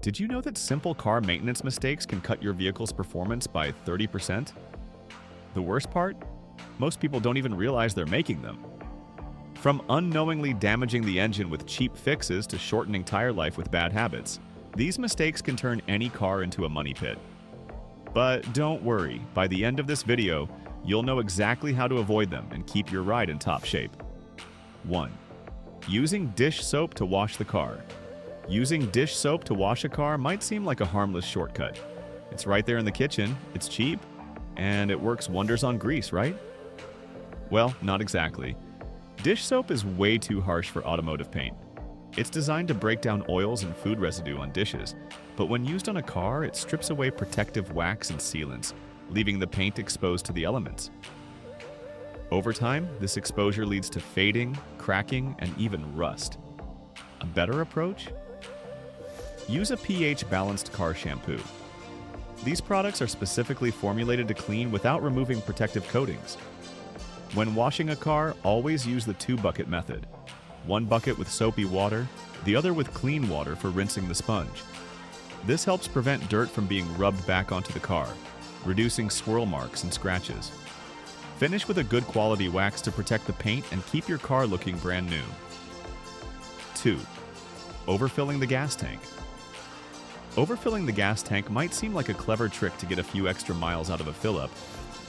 Did you know that simple car maintenance mistakes can cut your vehicle's performance by 30%? The worst part? Most people don't even realize they're making them. From unknowingly damaging the engine with cheap fixes to shortening tire life with bad habits, these mistakes can turn any car into a money pit. But don't worry, by the end of this video, you'll know exactly how to avoid them and keep your ride in top shape. 1. Using dish soap to wash the car. Using dish soap to wash a car might seem like a harmless shortcut. It's right there in the kitchen, it's cheap, and it works wonders on grease, right? Well, not exactly. Dish soap is way too harsh for automotive paint. It's designed to break down oils and food residue on dishes, but when used on a car, it strips away protective wax and sealants, leaving the paint exposed to the elements. Over time, this exposure leads to fading, cracking, and even rust. A better approach? Use a pH-balanced car shampoo. These products are specifically formulated to clean without removing protective coatings. When washing a car, always use the 2-bucket method. One bucket with soapy water, the other with clean water for rinsing the sponge. This helps prevent dirt from being rubbed back onto the car, reducing swirl marks and scratches. Finish with a good quality wax to protect the paint and keep your car looking brand new. 2. Overfilling the gas tank. Overfilling the gas tank might seem like a clever trick to get a few extra miles out of a fill-up,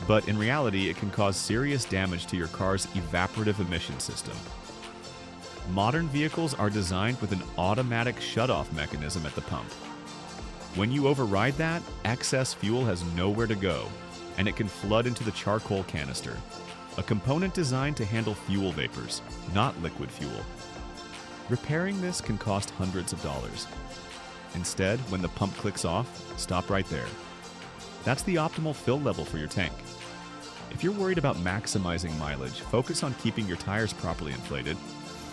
but in reality it can cause serious damage to your car's evaporative emission system. Modern vehicles are designed with an automatic shut-off mechanism at the pump. When you override that, excess fuel has nowhere to go, and it can flood into the charcoal canister, a component designed to handle fuel vapors, not liquid fuel. Repairing this can cost hundreds of dollars. Instead, when the pump clicks off, stop right there. That's the optimal fill level for your tank. If you're worried about maximizing mileage, focus on keeping your tires properly inflated,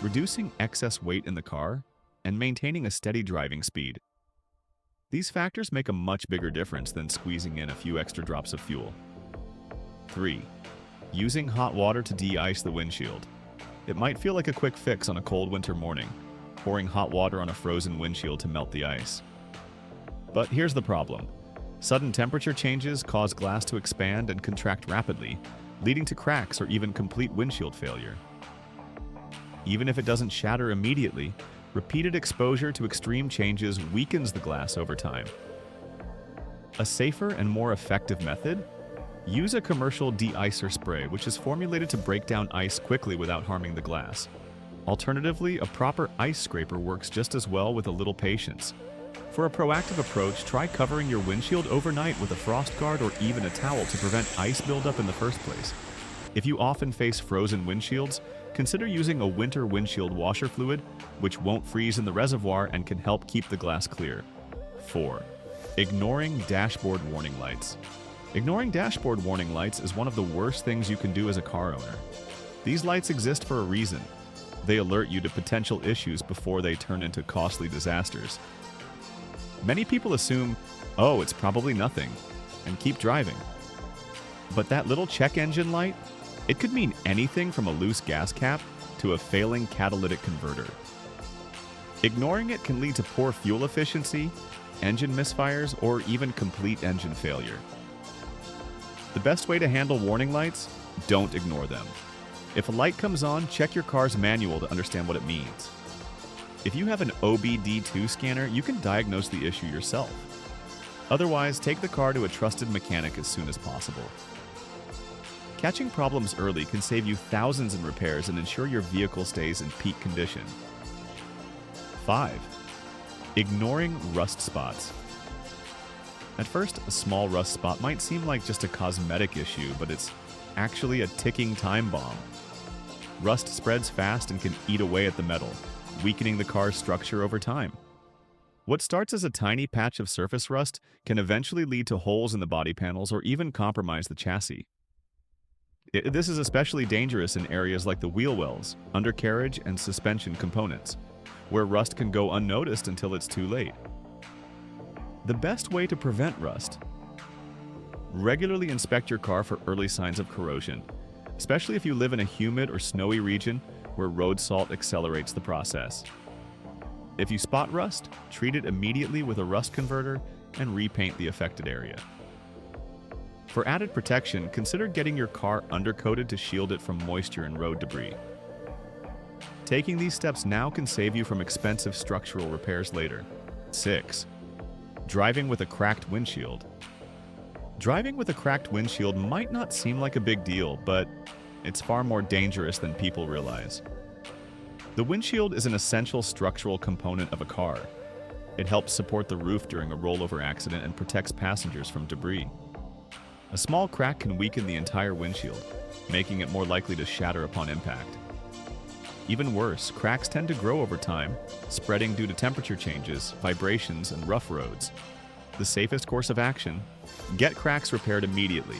reducing excess weight in the car, and maintaining a steady driving speed. These factors make a much bigger difference than squeezing in a few extra drops of fuel. 3. Using hot water to de-ice the windshield. It might feel like a quick fix on a cold winter morning, pouring hot water on a frozen windshield to melt the ice. But here's the problem. Sudden temperature changes cause glass to expand and contract rapidly, leading to cracks or even complete windshield failure. Even if it doesn't shatter immediately, repeated exposure to extreme changes weakens the glass over time. A safer and more effective method? Use a commercial de-icer spray, which is formulated to break down ice quickly without harming the glass. Alternatively, a proper ice scraper works just as well with a little patience. For a proactive approach, try covering your windshield overnight with a frost guard or even a towel to prevent ice buildup in the first place. If you often face frozen windshields, consider using a winter windshield washer fluid, which won't freeze in the reservoir and can help keep the glass clear. 4. Ignoring dashboard warning lights. Ignoring dashboard warning lights is one of the worst things you can do as a car owner. These lights exist for a reason. They alert you to potential issues before they turn into costly disasters. Many people assume, oh, it's probably nothing, and keep driving. But that little check engine light, it could mean anything from a loose gas cap to a failing catalytic converter. Ignoring it can lead to poor fuel efficiency, engine misfires, or even complete engine failure. The best way to handle warning lights? Don't ignore them. If a light comes on, check your car's manual to understand what it means. If you have an OBD2 scanner, you can diagnose the issue yourself. Otherwise, take the car to a trusted mechanic as soon as possible. Catching problems early can save you thousands in repairs and ensure your vehicle stays in peak condition. 5. Ignoring rust spots. At first, a small rust spot might seem like just a cosmetic issue, but it's actually a ticking time bomb. Rust spreads fast and can eat away at the metal, weakening the car's structure over time. What starts as a tiny patch of surface rust can eventually lead to holes in the body panels or even compromise the chassis. This is especially dangerous in areas like the wheel wells, undercarriage, and suspension components, where rust can go unnoticed until it's too late. The best way to prevent rust: regularly inspect your car for early signs of corrosion, especially if you live in a humid or snowy region where road salt accelerates the process. If you spot rust, treat it immediately with a rust converter and repaint the affected area. For added protection, consider getting your car undercoated to shield it from moisture and road debris. Taking these steps now can save you from expensive structural repairs later. 6. Driving with a cracked windshield. Driving with a cracked windshield might not seem like a big deal, but it's far more dangerous than people realize. The windshield is an essential structural component of a car. It helps support the roof during a rollover accident and protects passengers from debris. A small crack can weaken the entire windshield, making it more likely to shatter upon impact. Even worse, cracks tend to grow over time, spreading due to temperature changes, vibrations, and rough roads. The safest course of action? Get cracks repaired immediately.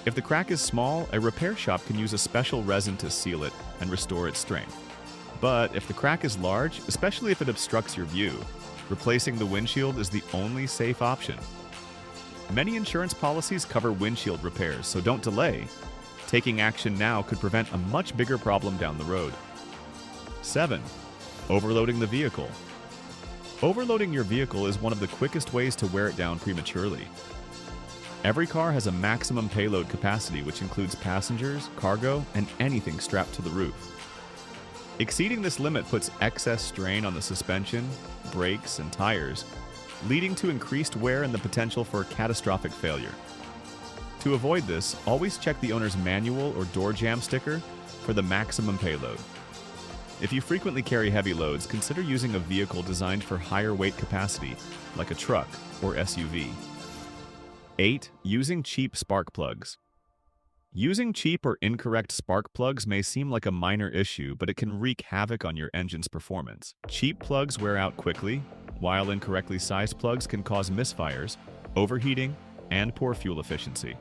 If the crack is small, a repair shop can use a special resin to seal it and restore its strength. But if the crack is large, especially if it obstructs your view, replacing the windshield is the only safe option. Many insurance policies cover windshield repairs, so don't delay. Taking action now could prevent a much bigger problem down the road. 7. Overloading the vehicle. Overloading your vehicle is one of the quickest ways to wear it down prematurely. Every car has a maximum payload capacity, which includes passengers, cargo, and anything strapped to the roof. Exceeding this limit puts excess strain on the suspension, brakes, and tires, leading to increased wear and the potential for catastrophic failure. To avoid this, always check the owner's manual or door jamb sticker for the maximum payload. If you frequently carry heavy loads, consider using a vehicle designed for higher weight capacity, like a truck or SUV. 8. Using cheap spark plugs. Using cheap or incorrect spark plugs may seem like a minor issue, but it can wreak havoc on your engine's performance. Cheap plugs wear out quickly, while incorrectly sized plugs can cause misfires, overheating, and poor fuel efficiency.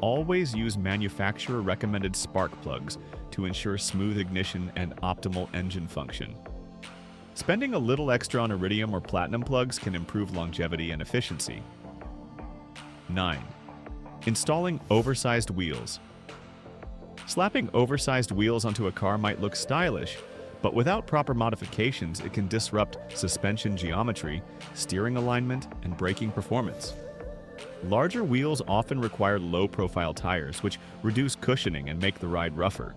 Always use manufacturer-recommended spark plugs to ensure smooth ignition and optimal engine function. Spending a little extra on iridium or platinum plugs can improve longevity and efficiency. 9. Installing oversized wheels. Slapping oversized wheels onto a car might look stylish, but without proper modifications, it can disrupt suspension geometry, steering alignment, and braking performance. Larger wheels often require low-profile tires, which reduce cushioning and make the ride rougher.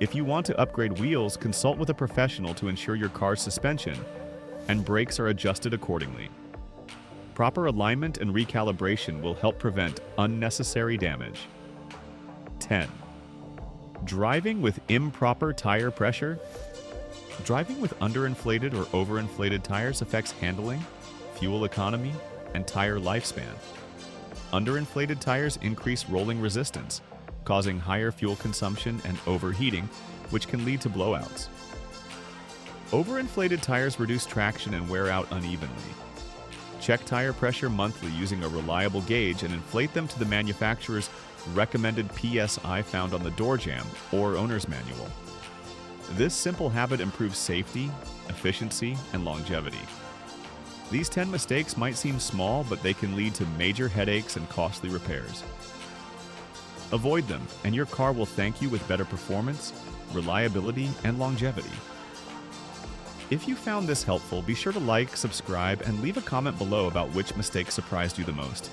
If you want to upgrade wheels, consult with a professional to ensure your car's suspension and brakes are adjusted accordingly. Proper alignment and recalibration will help prevent unnecessary damage. 10. Driving with improper tire pressure. Driving with underinflated or overinflated tires affects handling, fuel economy, and tire lifespan. Underinflated tires increase rolling resistance, causing higher fuel consumption and overheating, which can lead to blowouts. Overinflated tires reduce traction and wear out unevenly. Check tire pressure monthly using a reliable gauge and inflate them to the manufacturer's recommended PSI found on the door jamb or owner's manual. This simple habit improves safety, efficiency, and longevity. These 10 mistakes might seem small, but they can lead to major headaches and costly repairs. Avoid them, and your car will thank you with better performance, reliability, and longevity. If you found this helpful, be sure to like, subscribe, and leave a comment below about which mistake surprised you the most.